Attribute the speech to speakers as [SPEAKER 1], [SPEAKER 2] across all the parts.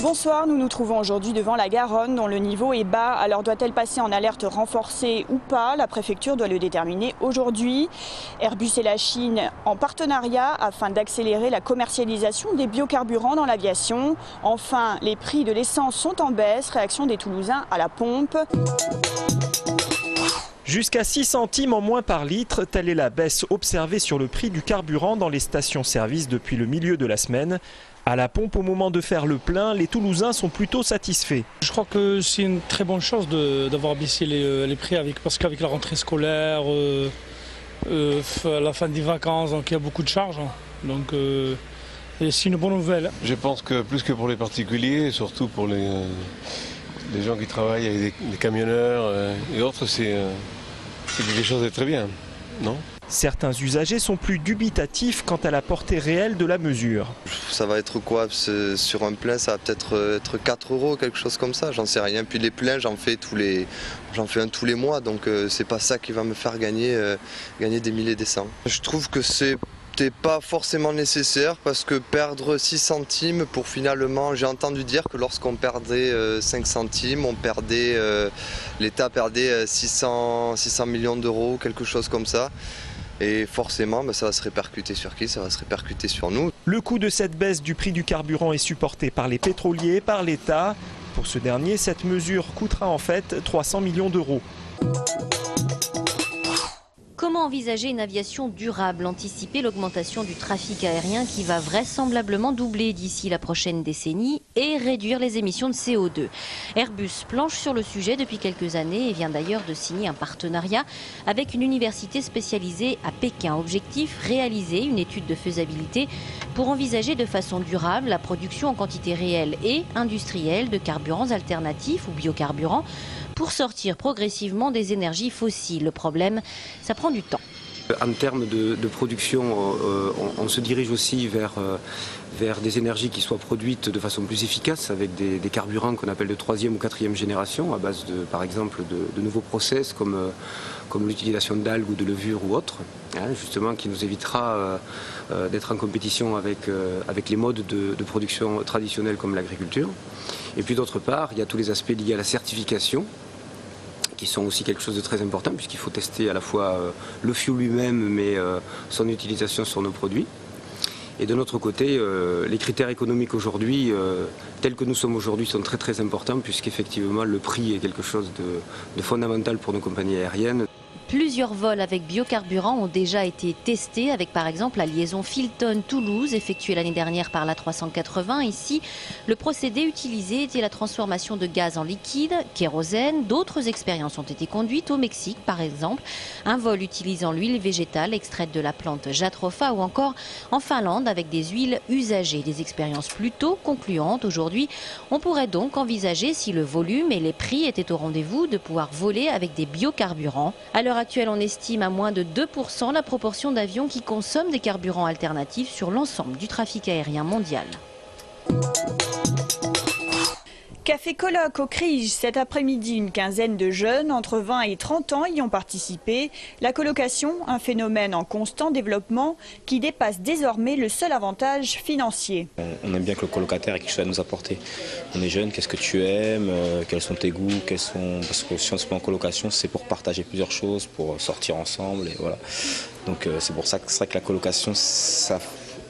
[SPEAKER 1] Bonsoir, nous nous trouvons aujourd'hui devant la Garonne dont le niveau est bas. Alors doit-elle passer en alerte renforcée ou pas? La préfecture doit le déterminer aujourd'hui. Airbus et la Chine en partenariat afin d'accélérer la commercialisation des biocarburants dans l'aviation. Enfin, les prix de l'essence sont en baisse. Réaction des Toulousains à la pompe.
[SPEAKER 2] Jusqu'à 6 centimes en moins par litre, telle est la baisse observée sur le prix du carburant dans les stations-service depuis le milieu de la semaine. À la pompe, au moment de faire le plein, les Toulousains sont plutôt satisfaits.
[SPEAKER 3] Je crois que c'est une très bonne chose d'avoir baissé les prix parce qu'avec la rentrée scolaire, la fin des vacances, donc il y a beaucoup de charges. Donc c'est une bonne nouvelle.
[SPEAKER 4] Je pense que plus que pour les particuliers, surtout pour les gens qui travaillent avec des camionneurs et autres, c'est quelque chose de très bien, non ?
[SPEAKER 2] Certains usagers sont plus dubitatifs quant à la portée réelle de la mesure.
[SPEAKER 5] Ça va être quoi? Sur un plein, ça va peut-être être 4 €, quelque chose comme ça, j'en sais rien. Puis les pleins, j'en fais un tous les mois, donc c'est pas ça qui va me faire gagner des milliers et des cents. Je trouve que c'était pas forcément nécessaire parce que perdre 6 centimes pour finalement, j'ai entendu dire que lorsqu'on perdait 5 centimes, l'État perdait 600 millions d'euros, quelque chose comme ça. Et forcément, ça va se répercuter sur qui? Ça va se répercuter sur nous.
[SPEAKER 2] Le coût de cette baisse du prix du carburant est supporté par les pétroliers, par l'État. Pour ce dernier, cette mesure coûtera en fait 300 millions d'euros.
[SPEAKER 6] Comment envisager une aviation durable, anticiper l'augmentation du trafic aérien qui va vraisemblablement doubler d'ici la prochaine décennie et réduire les émissions de CO2. Airbus planche sur le sujet depuis quelques années et vient d'ailleurs de signer un partenariat avec une université spécialisée à Pékin. Objectif, réaliser une étude de faisabilité pour envisager de façon durable la production en quantité réelle et industrielle de carburants alternatifs ou biocarburants pour sortir progressivement des énergies fossiles. Le problème, ça prend du temps.
[SPEAKER 7] En termes de production, on se dirige aussi vers des énergies qui soient produites de façon plus efficace avec des carburants qu'on appelle de 3e ou 4e génération à base par exemple de nouveaux process comme l'utilisation d'algues ou de levures ou autres, justement qui nous évitera d'être en compétition avec les modes de production traditionnels comme l'agriculture. Et puis d'autre part, il y a tous les aspects liés à la certification qui sont aussi quelque chose de très important puisqu'il faut tester à la fois le fuel lui-même mais son utilisation sur nos produits. Et de notre côté, les critères économiques aujourd'hui, tels que nous sommes aujourd'hui, sont très très importants puisqu'effectivement le prix est quelque chose de fondamental pour nos compagnies aériennes.
[SPEAKER 6] Plusieurs vols avec biocarburant ont déjà été testés avec par exemple la liaison Filton-Toulouse effectuée l'année dernière par l'A380. Ici, le procédé utilisé était la transformation de gaz en liquide, kérosène. D'autres expériences ont été conduites au Mexique par exemple. Un vol utilisant l'huile végétale extraite de la plante Jatropha ou encore en Finlande avec des huiles usagées. Des expériences plutôt concluantes. Aujourd'hui, on pourrait donc envisager, si le volume et les prix étaient au rendez-vous, de pouvoir voler avec des biocarburants. À l'heure actuelle, on estime à moins de 2% la proportion d'avions qui consomment des carburants alternatifs sur l'ensemble du trafic aérien mondial.
[SPEAKER 1] Café colloque au Crige. Cet après-midi, une quinzaine de jeunes entre 20 et 30 ans y ont participé. La colocation, un phénomène en constant développement qui dépasse désormais le seul avantage financier.
[SPEAKER 8] On aime bien que le colocataire ait quelque chose à nous apporter. On est jeune, qu'est-ce que tu aimes, quels sont tes goûts, parce que si on se met en colocation, c'est pour partager plusieurs choses, pour sortir ensemble et voilà. Donc c'est pour ça que c'est vrai que la colocation, ça,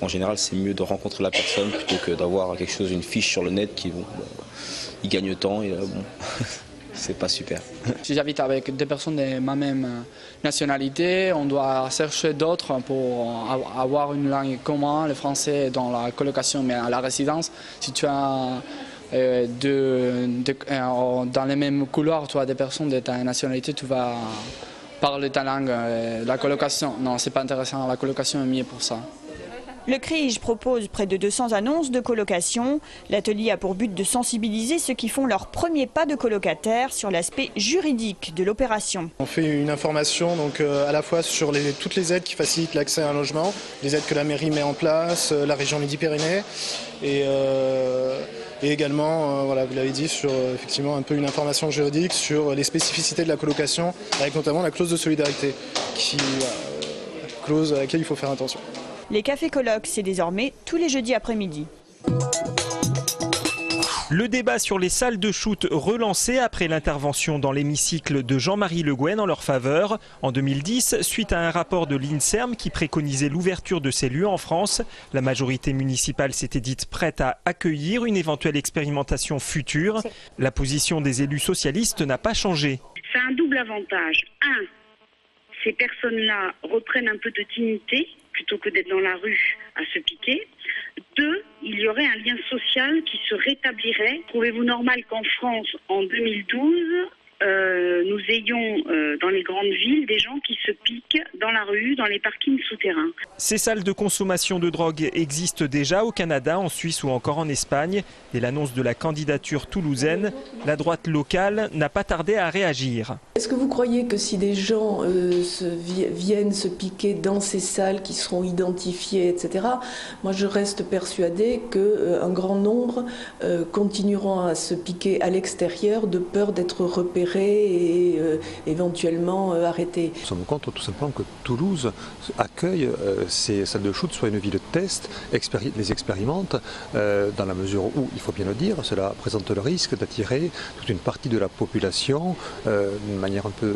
[SPEAKER 8] en général, c'est mieux de rencontrer la personne plutôt que d'avoir quelque chose, une fiche sur le net qui il gagne temps et bon, c'est pas super.
[SPEAKER 9] Si j'habite avec des personnes de ma même nationalité, on doit chercher d'autres pour avoir une langue commune, le français dans la colocation, mais à la résidence, si tu as dans les mêmes couloirs, tu as des personnes de ta nationalité, tu vas parler ta langue. La colocation, non, c'est pas intéressant, la colocation est mieux pour ça.
[SPEAKER 1] Le Crige propose près de 200 annonces de colocation. L'atelier a pour but de sensibiliser ceux qui font leur premier pas de colocataire sur l'aspect juridique de l'opération.
[SPEAKER 10] On fait une information donc, à la fois sur toutes les aides qui facilitent l'accès à un logement, les aides que la mairie met en place, la région Midi-Pyrénées et également, voilà, vous l'avez dit, sur effectivement un peu une information juridique sur les spécificités de la colocation avec notamment la clause de solidarité. clause à laquelle il faut faire attention.
[SPEAKER 1] Les cafés colloques, c'est désormais tous les jeudis après-midi.
[SPEAKER 2] Le débat sur les salles de shoot relancé après l'intervention dans l'hémicycle de Jean-Marie Le Guen en leur faveur. En 2010, suite à un rapport de l'INSERM qui préconisait l'ouverture de ces lieux en France, la majorité municipale s'était dite prête à accueillir une éventuelle expérimentation future. La position des élus socialistes n'a pas changé.
[SPEAKER 11] C'est un double avantage. Un, ces personnes-là reprennent un peu de dignité plutôt que d'être dans la rue à se piquer. Deux, il y aurait un lien social qui se rétablirait. Trouvez-vous normal qu'en France, en 2012, nous ayons dans les grandes villes des gens qui se piquent dans la rue, dans les parkings souterrains?
[SPEAKER 2] Ces salles de consommation de drogue existent déjà au Canada, en Suisse ou encore en Espagne. Dès l'annonce de la candidature toulousaine, la droite locale n'a pas tardé à réagir.
[SPEAKER 12] Est-ce que vous croyez que si des gens viennent se piquer dans ces salles qui seront identifiées, etc., moi je reste persuadée qu'un grand nombre continueront à se piquer à l'extérieur de peur d'être repérés et éventuellement arrêtés.
[SPEAKER 13] Nous sommes contre tout simplement que Toulouse accueille ces salles de shoot, soit une ville de test, les expérimente, dans la mesure où, il faut bien le dire, cela présente le risque d'attirer toute une partie de la population d'une manière un peu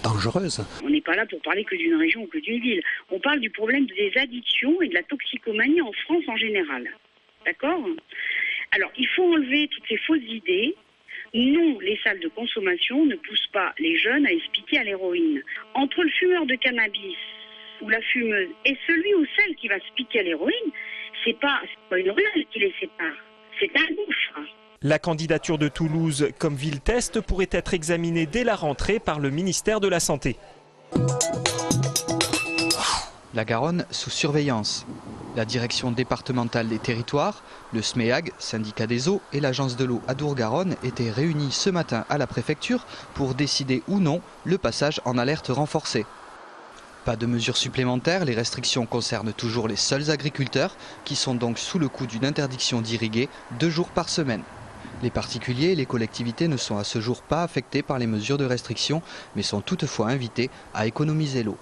[SPEAKER 13] dangereuse.
[SPEAKER 11] On n'est pas là pour parler que d'une région ou que d'une ville. On parle du problème des addictions et de la toxicomanie en France en général. D'accord ? Alors, il faut enlever toutes ces fausses idées. Non, les salles de consommation ne poussent pas les jeunes à se piquer à l'héroïne. Entre le fumeur de cannabis ou la fumeuse et celui ou celle qui va se piquer à l'héroïne, c'est pas une ruelle qui les sépare, c'est un gouffre.
[SPEAKER 2] La candidature de Toulouse comme ville test pourrait être examinée dès la rentrée par le ministère de la Santé.
[SPEAKER 14] La Garonne sous surveillance. La direction départementale des territoires, le SMEAG, syndicat des eaux, et l'agence de l'eau Adour-Garonne étaient réunis ce matin à la préfecture pour décider ou non le passage en alerte renforcée. Pas de mesures supplémentaires, les restrictions concernent toujours les seuls agriculteurs qui sont donc sous le coup d'une interdiction d'irriguer 2 jours par semaine. Les particuliers et les collectivités ne sont à ce jour pas affectés par les mesures de restriction, mais sont toutefois invités à économiser l'eau.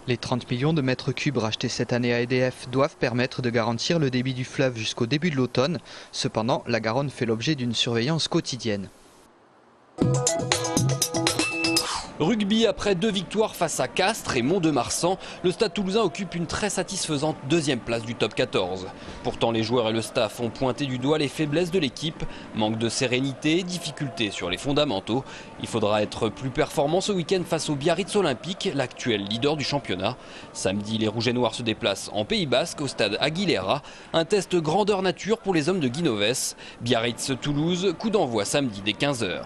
[SPEAKER 14] Les 30 millions de mètres cubes rachetés cette année à EDF doivent permettre de garantir le débit du fleuve jusqu'au début de l'automne. Cependant, la Garonne fait l'objet d'une surveillance quotidienne.
[SPEAKER 15] Rugby, après 2 victoires face à Castres et Mont-de-Marsan, le Stade Toulousain occupe une très satisfaisante 2e place du top 14. Pourtant, les joueurs et le staff ont pointé du doigt les faiblesses de l'équipe. Manque de sérénité, difficultés sur les fondamentaux. Il faudra être plus performant ce week-end face au Biarritz Olympique, l'actuel leader du championnat. Samedi, les Rouges et Noirs se déplacent en Pays Basque au stade Aguilera. Un test grandeur nature pour les hommes de Guinoves. Biarritz-Toulouse, coup d'envoi samedi dès 15 h.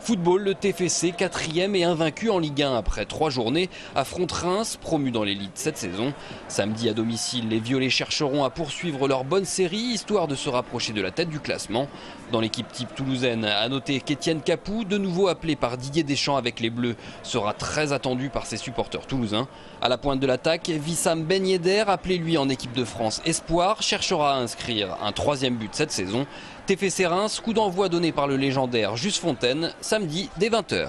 [SPEAKER 15] Football, le TFC, 4e et invaincu en Ligue 1 après 3 journées, affronte Reims, promu dans l'élite cette saison. Samedi à domicile, les Violets chercheront à poursuivre leur bonne série, histoire de se rapprocher de la tête du classement. Dans l'équipe type toulousaine, à noter qu'Étienne Capou, de nouveau appelé par Didier Deschamps avec les Bleus, sera très attendu par ses supporters toulousains. À la pointe de l'attaque, Wissam Ben Yedder, appelé lui en équipe de France Espoir, cherchera à inscrire un 3e but cette saison. TFC Reims, coup d'envoi donné par le légendaire Juste Fontaine, samedi dès 20 h.